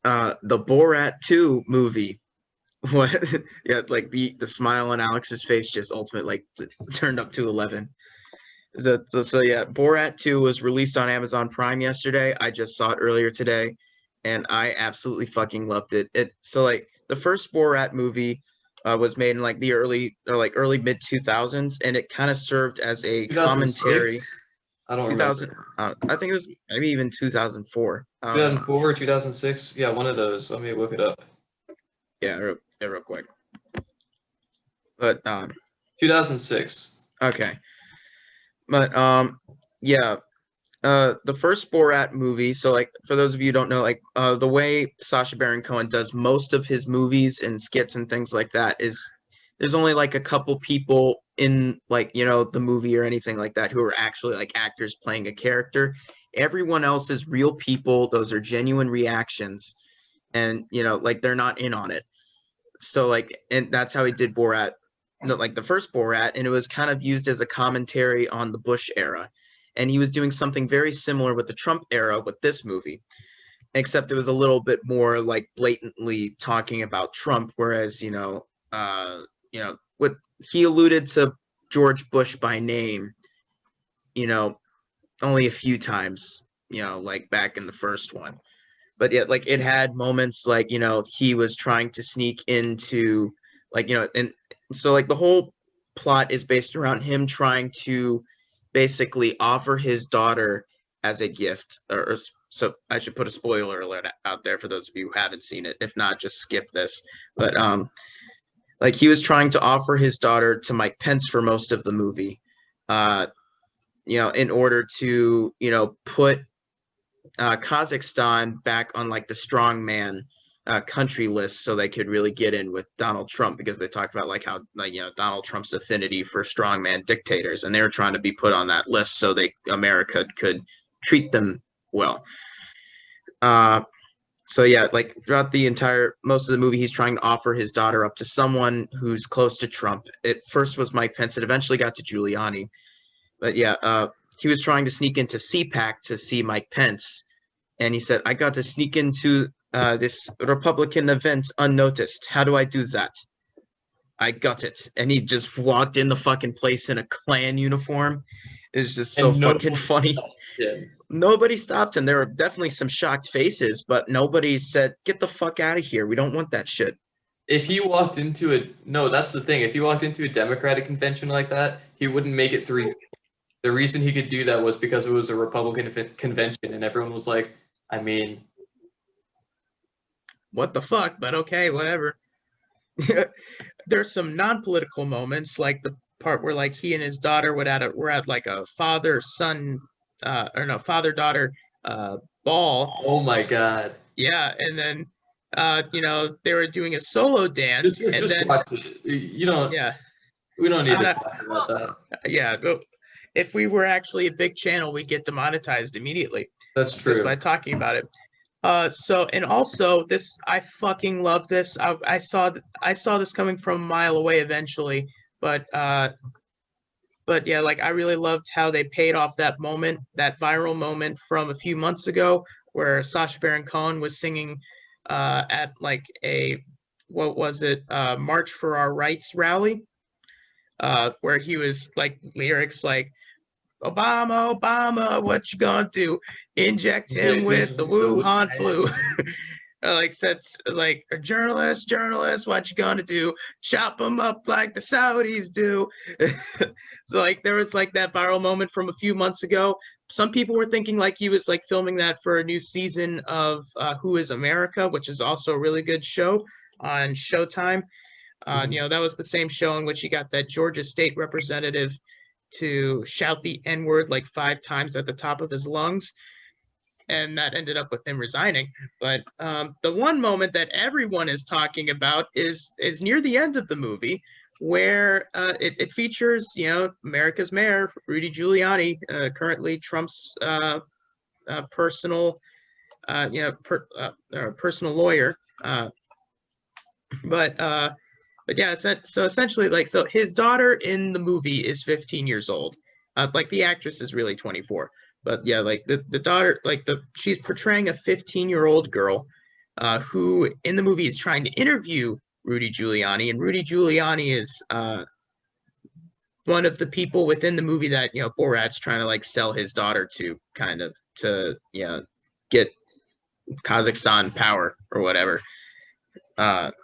The Borat 2 movie. What? Yeah, like the smile on Alex's face just ultimate like turned up to 11. So yeah, Borat 2 was released on Amazon Prime yesterday. I just saw it earlier today, and I absolutely fucking loved it. Like the first Borat movie was made in like the early mid 2000s, and it kind of served as a commentary. 2006? I don't 2000, remember. I think it was maybe even 2004. I don't know. 2004 or 2006? Yeah, one of those. Let me look it up. Yeah, real quick. But 2006. okay. But yeah, the first Borat movie, so like for those of you who don't know, like the way Sacha Baron Cohen does most of his movies and skits and things like that is there's only like a couple people in like, the movie or anything like that who are actually like actors playing a character. Everyone else is real people. Those are genuine reactions, and like they're not in on it. So like, and that's how he did Borat, like the first Borat, and it was kind of used as a commentary on the Bush era. And he was doing something very similar with the Trump era with this movie, except it was a little bit more like blatantly talking about Trump, whereas what he alluded to George Bush by name, you know, only a few times, like back in the first one. But yeah, like it had moments like he was trying to sneak into like and so like the whole plot is based around him trying to basically offer his daughter as a gift, or so I should put a spoiler alert out there for those of you who haven't seen it. If not, just skip this. But like he was trying to offer his daughter to Mike Pence for most of the movie, uh in order to put Kazakhstan back on like the strongman country list, so they could really get in with Donald Trump, because they talked about like how like Donald Trump's affinity for strongman dictators, and they were trying to be put on that list so they America could treat them well. Uh, so yeah, like throughout the entire most of the movie, he's trying to offer his daughter up to someone who's close to Trump. It first was Mike Pence. It eventually got to Giuliani, but yeah, he was trying to sneak into CPAC to see Mike Pence, and he said, "I got to sneak into this Republican event unnoticed. How do I do that? I got it." And he just walked in the fucking place in a Klan uniform. It's just so And no fucking one funny. stopped him. Nobody stopped him. There were definitely some shocked faces, but nobody said, "Get the fuck out of here. We don't want that shit." If he walked into a no, that's the thing. If he walked into a Democratic convention like that, he wouldn't make it 3. The reason he could do that was because it was a Republican convention, and everyone was like, I mean, What the fuck? But okay, whatever. There's some non-political moments, like the part where like he and his daughter were at like a father son or no father daughter ball. oh my god. Yeah, and then they were doing a solo dance, and Just then watch it. You don't. yeah, We don't need I'm to not, talk about that. yeah. If we were actually a big channel, we'd get demonetized immediately That's just by true. talking about it. So and also this, I fucking love this. I saw this coming from a mile away eventually, but yeah, like I really loved how they paid off that moment, that viral moment from a few months ago, where Sacha Baron Cohen was singing at like a what was it, March for Our Rights rally, where he was like lyrics like Obama, Obama, what you gonna do? Inject him with the The Wuhan flu. Wuhan. Like said, like a journalist, what you gonna do? Chop them up like the Saudis do. So like there was like that viral moment from a few months ago. Some people were thinking like he was like filming that for a new season of Who Is America, which is also a really good show on Showtime. That was the same show in which he got that Georgia state representative to shout the N word like 5 times at the top of his lungs, and that ended up with him resigning. But the one moment that everyone is talking about is near the end of the movie, where it features America's mayor Rudy Giuliani, currently Trump's personal personal lawyer, but yeah, so essentially, like, so his daughter in the movie is 15 years old. Like the actress is really 24, but yeah, like the daughter, like she's portraying a 15-year-old girl who in the movie is trying to interview Rudy Giuliani, and Rudy Giuliani is one of the people within the movie that Borat's trying to like sell his daughter to, kind of to get Kazakhstan power or whatever. But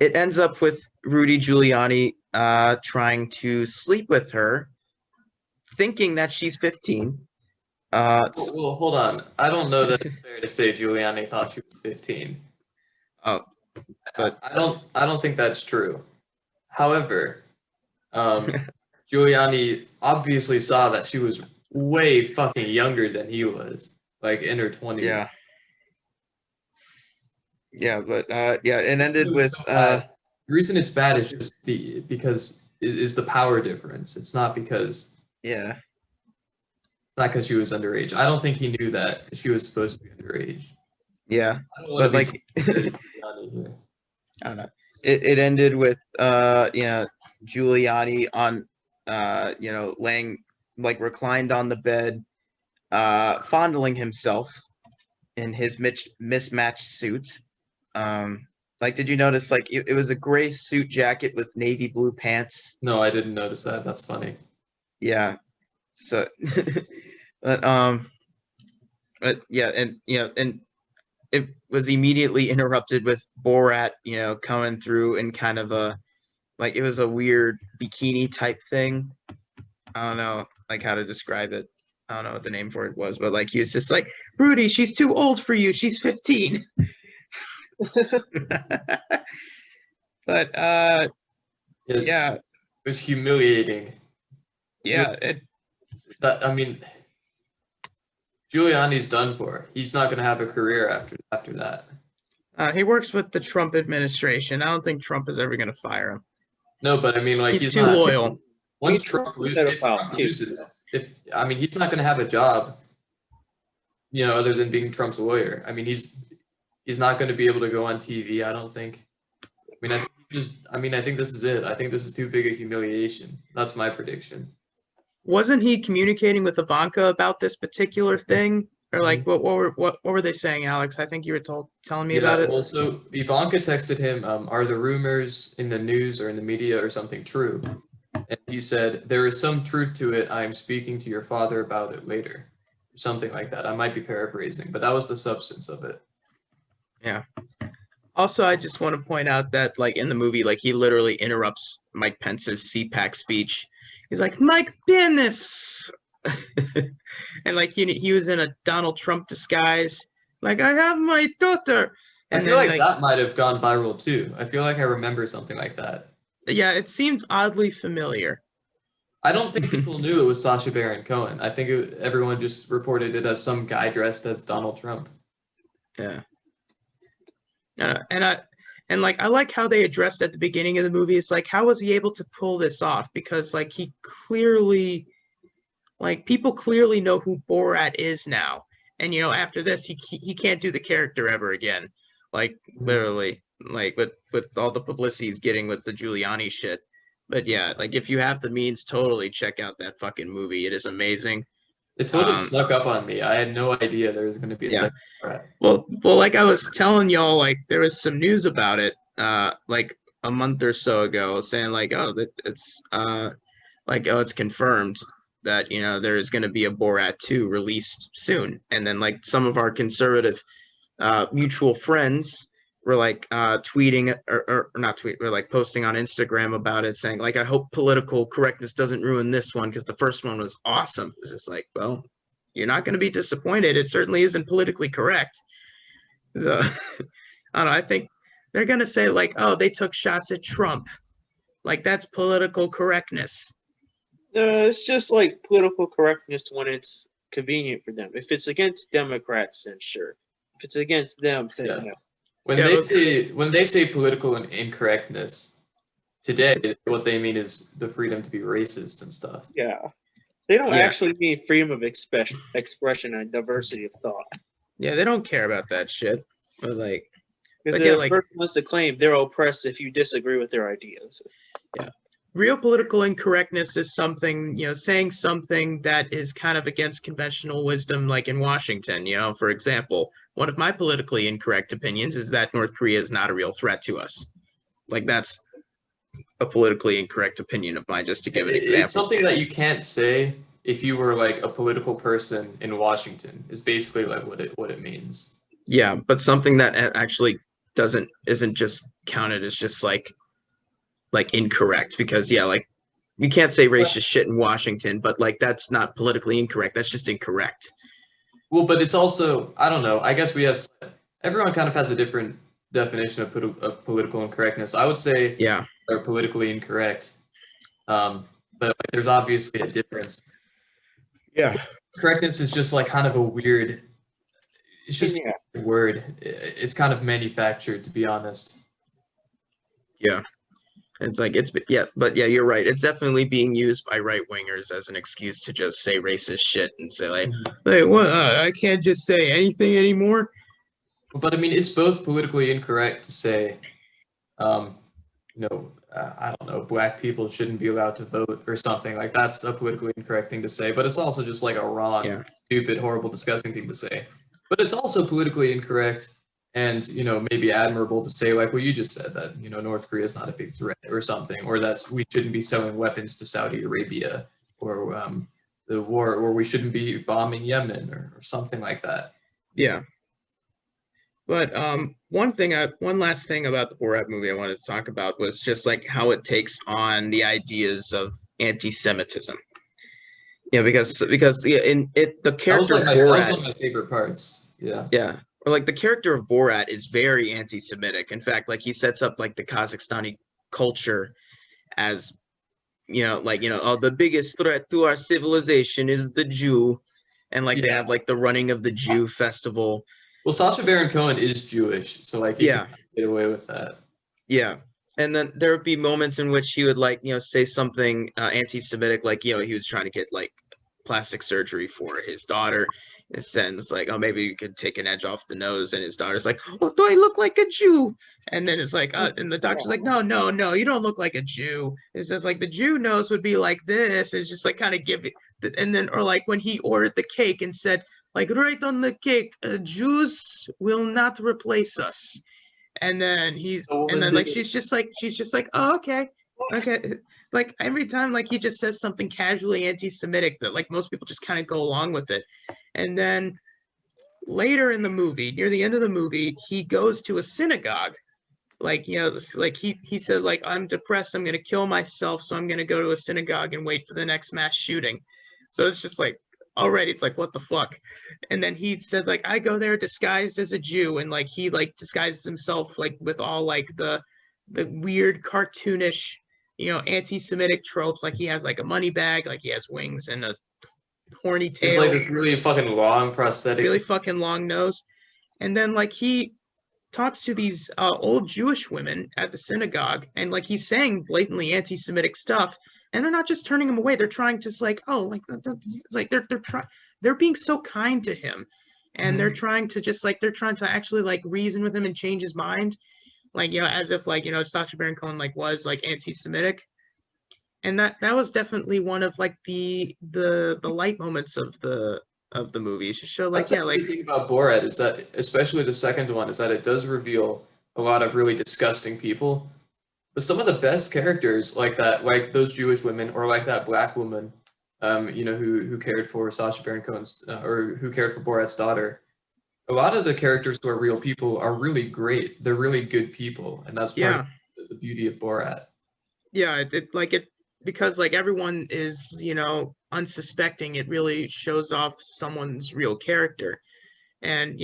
it ends up with Rudy Giuliani trying to sleep with her, thinking that she's 15. Well, hold on. I don't know that it's fair to say Giuliani thought she was 15. Oh, but I don't think that's true. However, Giuliani obviously saw that she was way fucking younger than he was, like in her 20s. Yeah, but yeah, it ended with So the reason it's bad is just because it is the power difference. It's not because she was underage. I don't think he knew that she was supposed to be underage. Yeah, but like I don't know. It ended with Giuliani on laying, like, reclined on the bed, fondling himself in his mismatched suit. Like, did you notice, like, it was a gray suit jacket with navy blue pants? No, I didn't notice that. That's funny. Yeah. So but yeah, and and it was immediately interrupted with Borat, coming through in kind of a, like, it was a weird bikini type thing. I don't know like how to describe it. I don't know what the name for it was, but like he was just like, Rudy, she's too old for you. She's 15. But yeah. It was humiliating. Yeah, I mean, Giuliani's done for. He's not going to have a career after that. He works with the Trump administration. I don't think Trump is ever going to fire him. No, but I mean, like, he's too loyal. Once Trump loses, he's not going to have a job, other than being Trump's lawyer. I mean, he's not going to be able to go on TV, I don't think. I think this is it. I think this is too big a humiliation. That's my prediction. Wasn't he communicating with Ivanka about this particular thing? Or like, what were they saying, Alex? I think you were telling me about it. Well, so Ivanka texted him, are the rumors in the news or in the media or something true? And he said, there is some truth to it. I am speaking to your father about it later. Something like that. I might be paraphrasing, but that was the substance of it. Yeah. Also, I just want to point out that, like, in the movie, like, he literally interrupts Mike Pence's CPAC speech. He's like, Mike Pence! And, like, he was in a Donald Trump disguise. Like, I have my daughter! And I feel like that might have gone viral, too. I feel like I remember something like that. Yeah, it seemed oddly familiar. I don't think people knew it was Sacha Baron Cohen. I think everyone just reported it as some guy dressed as Donald Trump. Yeah. And I like how they addressed at the beginning of the movie. It's like, how was he able to pull this off? Because, like, he clearly, like, people clearly know who Borat is now. And, after this, he can't do the character ever again. Like, literally, like, with all the publicity he's getting with the Giuliani shit. But yeah, like, if you have the means, totally check out that fucking movie. It is amazing. It totally snuck up on me. I had no idea there was going to be a second Borat. Well, like I was telling y'all, like, there was some news about it, like a month or so ago, saying like, oh, it's confirmed that there is going to be a Borat 2 released soon, and then like some of our conservative mutual friends were like tweeting or not tweet, were like posting on Instagram about it, saying like, I hope political correctness doesn't ruin this one because the first one was awesome. It's just like, well, you're not going to be disappointed. It certainly isn't politically correct. So, I don't know. I think they're going to say like, oh, they took shots at Trump. Like, that's political correctness. It's just like political correctness when it's convenient for them. If it's against Democrats, then sure. If it's against them, then no. When they say political incorrectness today, what they mean is the freedom to be racist and stuff. Yeah. They don't actually mean freedom of expression and diversity of thought. Yeah, they don't care about that shit. But like, because they're the first ones to claim they're oppressed if you disagree with their ideas. Yeah. Real political incorrectness is something, saying something that is kind of against conventional wisdom, like in Washington, for example, one of my politically incorrect opinions is that North Korea is not a real threat to us. Like that's a politically incorrect opinion of mine, just to give an It's example. something that you can't say if you were like a political person in Washington. Is basically like what it means. Yeah, but something that actually isn't just counted as just like incorrect, because yeah, like you can't say racist shit in Washington, but like that's not politically incorrect. That's just incorrect. Well, but it's also, I don't know. I guess everyone kind of has a different definition of political incorrectness. I would say Yeah. they're politically incorrect, but like, there's obviously a difference. Yeah. Correctness is just like kind of a weird. It's just a word. It's kind of manufactured, to be honest. Yeah. It's like but yeah, you're right. It's definitely being used by right wingers as an excuse to just say racist shit and say like, hey, what? I can't just say anything anymore. But I mean, it's both politically incorrect to say, I don't know, black people shouldn't be allowed to vote or something. Like that's a politically incorrect thing to say. But it's also just like a wrong, stupid, horrible, disgusting thing to say. But it's also politically incorrect and, maybe admirable to say, like what you just said, that, North Korea is not a big threat or something, or that we shouldn't be selling weapons to Saudi Arabia, or the war, or we shouldn't be bombing Yemen or something like that. Yeah. But one last thing about the Borat movie I wanted to talk about was just like how it takes on the ideas of anti-Semitism. Yeah, because the character of that was Borat, one of my favorite parts. Yeah. Yeah. Or like the character of Borat is very anti-Semitic. In fact, like he sets up like the Kazakhstani culture as, oh, the biggest threat to our civilization is the Jew. And like they have like the running of the Jew festival. Well, Sacha Baron Cohen is Jewish, so like he can get away with that. Yeah. And then there would be moments in which he would like, say something anti-Semitic, like, he was trying to get like plastic surgery for his daughter. It sends like, oh, maybe you could take an edge off the nose, and his daughter's like, oh, do I look like a Jew? And then it's like, and the doctor's like, no, you don't look like a Jew. It says like the Jew nose would be like this. It's just like kind of give it, and then or like when he ordered the cake and said like right on the cake, Jews will not replace us. And then she's just like, oh, okay. Like every time like he just says something casually anti-Semitic that like most people just kind of go along with it. And then later in the movie, near the end of the movie, he goes to a synagogue. Like, like he said, like, I'm depressed, I'm gonna kill myself, so I'm gonna go to a synagogue and wait for the next mass shooting. So it's just like already it's like, what the fuck? And then he said like, I go there disguised as a Jew, and like he like disguises himself like with all like the weird cartoonish anti-Semitic tropes, like he has like a money bag, like he has wings and a horny tail. It's like this really fucking long prosthetic, really fucking long nose. And then like he talks to these old Jewish women at the synagogue, and like he's saying blatantly anti-Semitic stuff, and they're not just turning him away. They're trying to like, oh, like they're being so kind to him, and they're trying to actually like reason with him and change his mind, like as if like Sacha Baron Cohen like was like anti-Semitic, and that was definitely one of like the light moments of the movie to show like the thing about Borat is that, especially the second one, is that it does reveal a lot of really disgusting people. But some of the best characters, like that, like those Jewish women, or like that black woman, who cared for Sacha Baron Cohen's, or who cared for Borat's daughter. A lot of the characters who are real people are really great. They're really good people, and that's part of the beauty of Borat. Yeah, because like everyone is unsuspecting. It really shows off someone's real character, and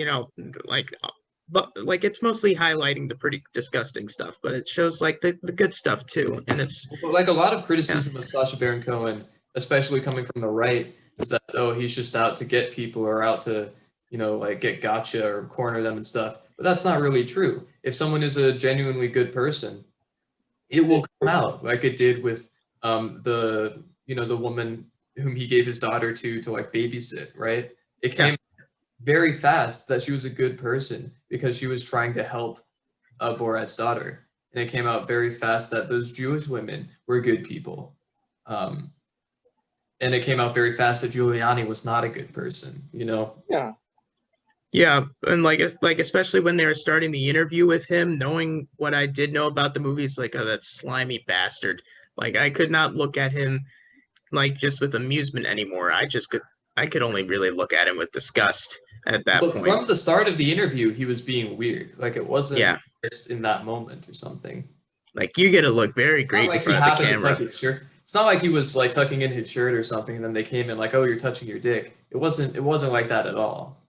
but like it's mostly highlighting the pretty disgusting stuff, but it shows like the good stuff too. And it's like a lot of criticism of Sacha Baron Cohen, especially coming from the right, is that, oh, he's just out to get people, or out to like get gotcha or corner them and stuff. But that's not really true. If someone is a genuinely good person, it will come out, like it did with the woman whom he gave his daughter to like babysit, right? It came very fast that she was a good person because she was trying to help Borat's daughter, and it came out very fast that those Jewish women were good people, and it came out very fast that Giuliani was not a good person. Yeah, and like especially when they were starting the interview with him, knowing what I did know about the movie, it's like, oh, that slimy bastard. Like I could not look at him like just with amusement anymore. I could only really look at him with disgust at that But point. from the start of the interview, he was being weird. Like it Yeah, wasn't just in that moment or something. like you get to look very It's not great in like he front of the happened to tuck camera. his shirt. It's not like he was like tucking in his shirt or something, and then they came in like, "Oh, you're touching your dick." It wasn't. It wasn't like that at all.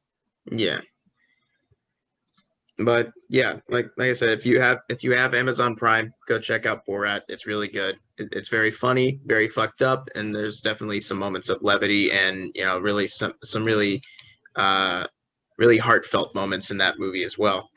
Yeah. But yeah, like I said, if you have Amazon Prime, go check out Borat. It's really good. It's very funny, very fucked up, and there's definitely some moments of levity and really some really really heartfelt moments in that movie as well.